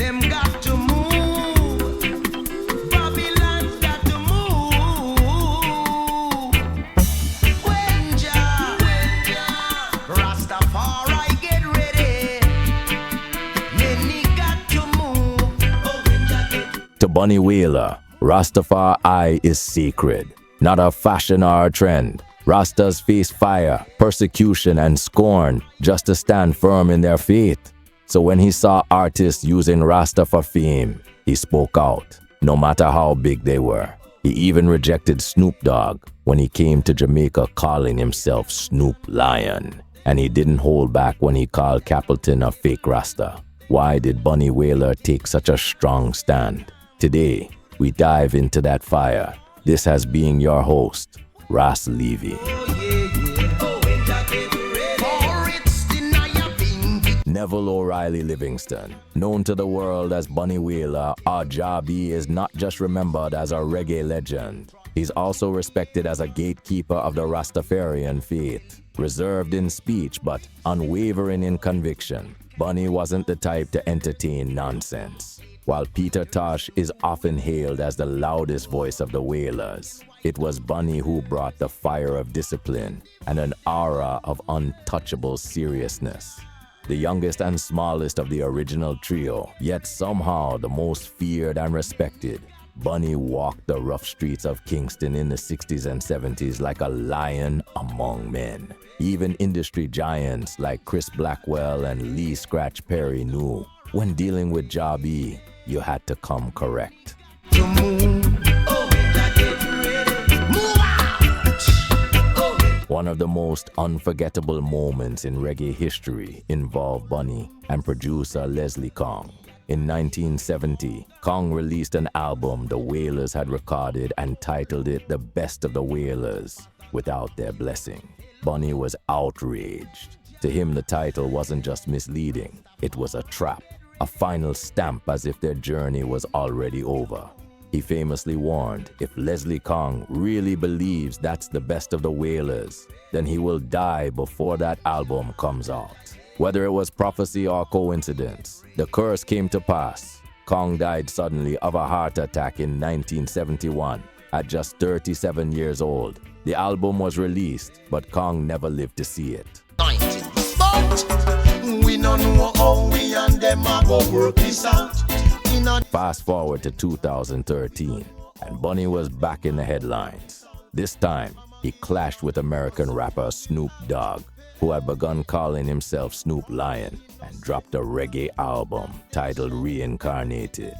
Them got to move. Babylon's got to move. Wenja, Rastafari get ready. Many got to move. Oh, Wenja get To Bunny Wailer, Rastafari is sacred, not a fashion or a trend. Rastas face fire, persecution, and scorn just to stand firm in their faith. So when he saw artists using Rasta for fame, he spoke out, no matter how big they were. He even rejected Snoop Dogg when he came to Jamaica calling himself Snoop Lion. And he didn't hold back when he called Capleton a fake Rasta. Why did Bunny Wailer take such a strong stand? Today, we dive into that fire. This has been your host, Ras Levy. Neville O'Reilly Livingston, known to the world as Bunny Wailer, our Jabi is not just remembered as a reggae legend. He's also respected as a gatekeeper of the Rastafarian faith. Reserved in speech but unwavering in conviction, Bunny wasn't the type to entertain nonsense. While Peter Tosh is often hailed as the loudest voice of the Wailers, it was Bunny who brought the fire of discipline and an aura of untouchable seriousness. The youngest and smallest of the original trio, yet somehow the most feared and respected, Bunny walked the rough streets of Kingston in the 60s and 70s like a lion among men. Even industry giants like Chris Blackwell and Lee Scratch Perry knew when dealing with Jabi, you had to come correct. One of the most unforgettable moments in reggae history involved Bunny and producer Leslie Kong. In 1970, Kong released an album the Wailers had recorded and titled it The Best of the Wailers, without their blessing. Bunny was outraged. To him, the title wasn't just misleading, it was a trap, a final stamp as if their journey was already over. He famously warned, if Leslie Kong really believes that's the best of the Wailers, then he will die before that album comes out. Whether it was prophecy or coincidence, the curse came to pass. Kong died suddenly of a heart attack in 1971 at just 37 years old. The album was released, but Kong never lived to see it. we don't know how we and them are gonna work this out. Fast forward to 2013, and Bunny was back in the headlines. This time, he clashed with American rapper Snoop Dogg, who had begun calling himself Snoop Lion, and dropped a reggae album titled Reincarnated.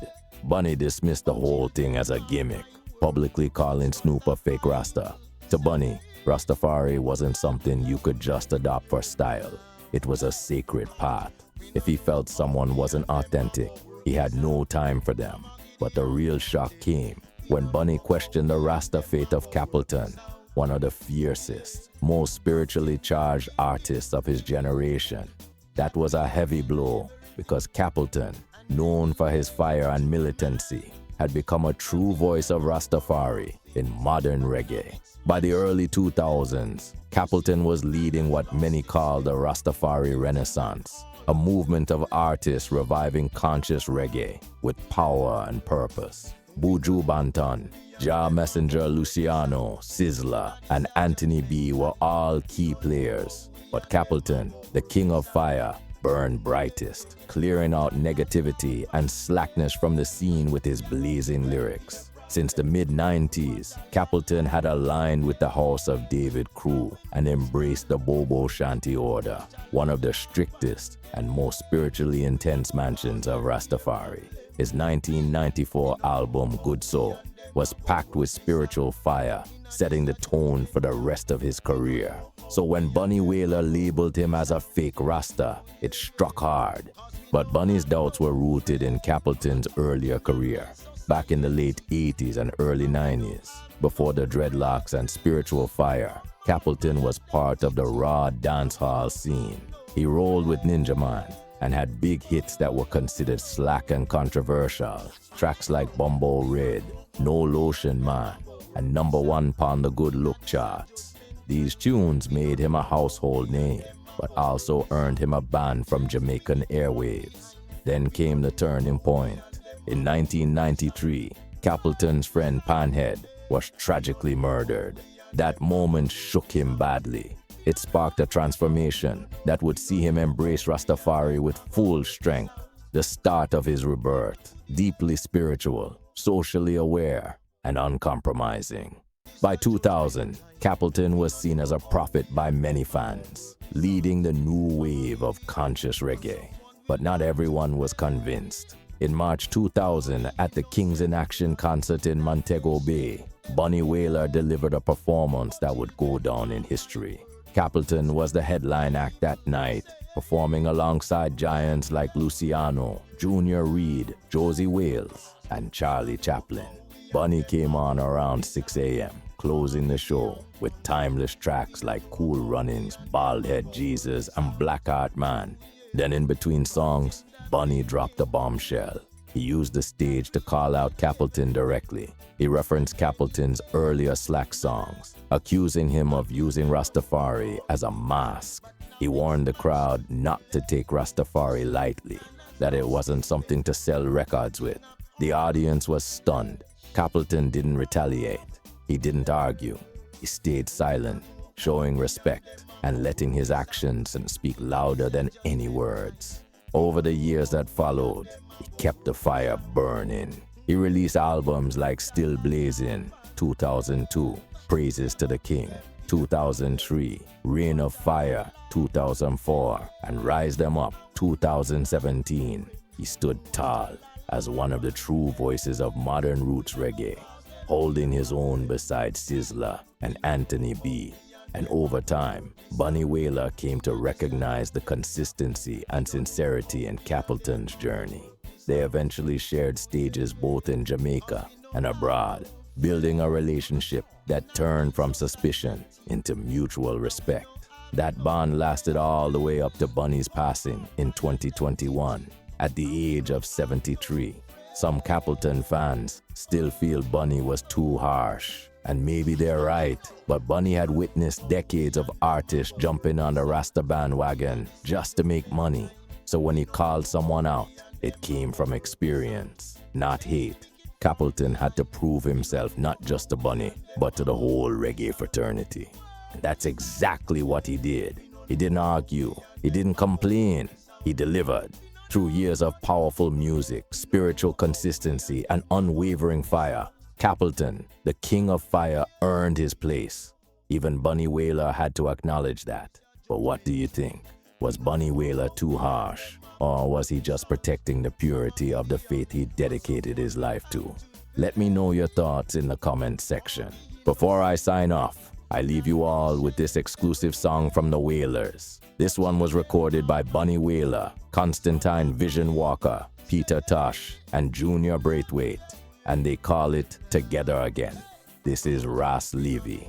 Bunny dismissed the whole thing as a gimmick, publicly calling Snoop a fake Rasta. To Bunny, Rastafari wasn't something you could just adopt for style. It was a sacred path. If he felt someone wasn't authentic, he had no time for them. But the real shock came when Bunny questioned the Rasta faith of Capleton, one of the fiercest, most spiritually charged artists of his generation. That was a heavy blow because Capleton, known for his fire and militancy, had become a true voice of Rastafari in modern reggae. By the early 2000s, Capleton was leading what many call the Rastafari Renaissance, a movement of artists reviving conscious reggae with power and purpose. Buju Banton, Jah Messenger Luciano, Sizzla, and Anthony B were all key players. But Capleton, the king of fire, burned brightest, clearing out negativity and slackness from the scene with his blazing lyrics. Since the mid-90s, Capleton had aligned with the House of David crew and embraced the Bobo Ashanti order, one of the strictest and most spiritually intense mansions of Rastafari. His 1994 album, Good Soul, was packed with spiritual fire, setting the tone for the rest of his career. So when Bunny Wailer labeled him as a fake Rasta, it struck hard. But Bunny's doubts were rooted in Capleton's earlier career. Back in the late 80s and early 90s, before the dreadlocks and spiritual fire, Capleton was part of the raw dancehall scene. He rolled with Ninja Man and had big hits that were considered slack and controversial. Tracks like Bumbo Red, No Lotion Man, and #1 on the Good Look charts. These tunes made him a household name, but also earned him a ban from Jamaican airwaves. Then came the turning point. In 1993, Capleton's friend Panhead was tragically murdered. That moment shook him badly. It sparked a transformation that would see him embrace Rastafari with full strength. The start of his rebirth, deeply spiritual, socially aware, and uncompromising. By 2000, Capleton was seen as a prophet by many fans, leading the new wave of conscious reggae. But not everyone was convinced. In March 2000, at the Kings in Action concert in Montego Bay, Wailer delivered a performance that would go down in history. Capleton was the headline act that night, performing alongside giants like Luciano, Junior Reid, Josie Wales, and Charlie Chaplin. Bunny came on around 6 a.m., closing the show with timeless tracks like Cool Runnings, Bald Head Jesus, and Black Heart Man. Then in between songs, Bunny dropped a bombshell. He used the stage to call out Capleton directly. He referenced Capleton's earlier Slack songs, accusing him of using Rastafari as a mask. He warned the crowd not to take Rastafari lightly, that it wasn't something to sell records with. The audience was stunned. Capleton didn't retaliate. He didn't argue. He stayed silent, showing respect and letting his actions speak louder than any words. Over the years that followed, he kept the fire burning. He released albums like Still Blazing, 2002, Praises to the King, 2003, Reign of Fire, 2004, and Rise Them Up, 2017. He stood tall as one of the true voices of modern roots reggae, holding his own beside Sizzla and Anthony B. And over time, Wailer came to recognize the consistency and sincerity in Capleton's journey. They eventually shared stages both in Jamaica and abroad, building a relationship that turned from suspicion into mutual respect. That bond lasted all the way up to Bunny's passing in 2021 at the age of 73. Some Capleton fans still feel Bunny was too harsh. And maybe they're right, but Bunny had witnessed decades of artists jumping on the Rasta bandwagon just to make money. So when he called someone out, it came from experience, not hate. Capleton had to prove himself not just to Bunny, but to the whole reggae fraternity. And that's exactly what he did. He didn't argue, he didn't complain, he delivered. Through years of powerful music, spiritual consistency, and unwavering fire, Capleton, the King of Fire, earned his place. Even Wailer had to acknowledge that. But what do you think? Was Wailer too harsh? Or was he just protecting the purity of the faith he dedicated his life to? Let me know your thoughts in the comment section. Before I sign off, I leave you all with this exclusive song from the Wailers. This one was recorded by Wailer, Constantine Vision Walker, Peter Tosh, and Junior Braithwaite, and they call it Together Again. This is Ras Levy.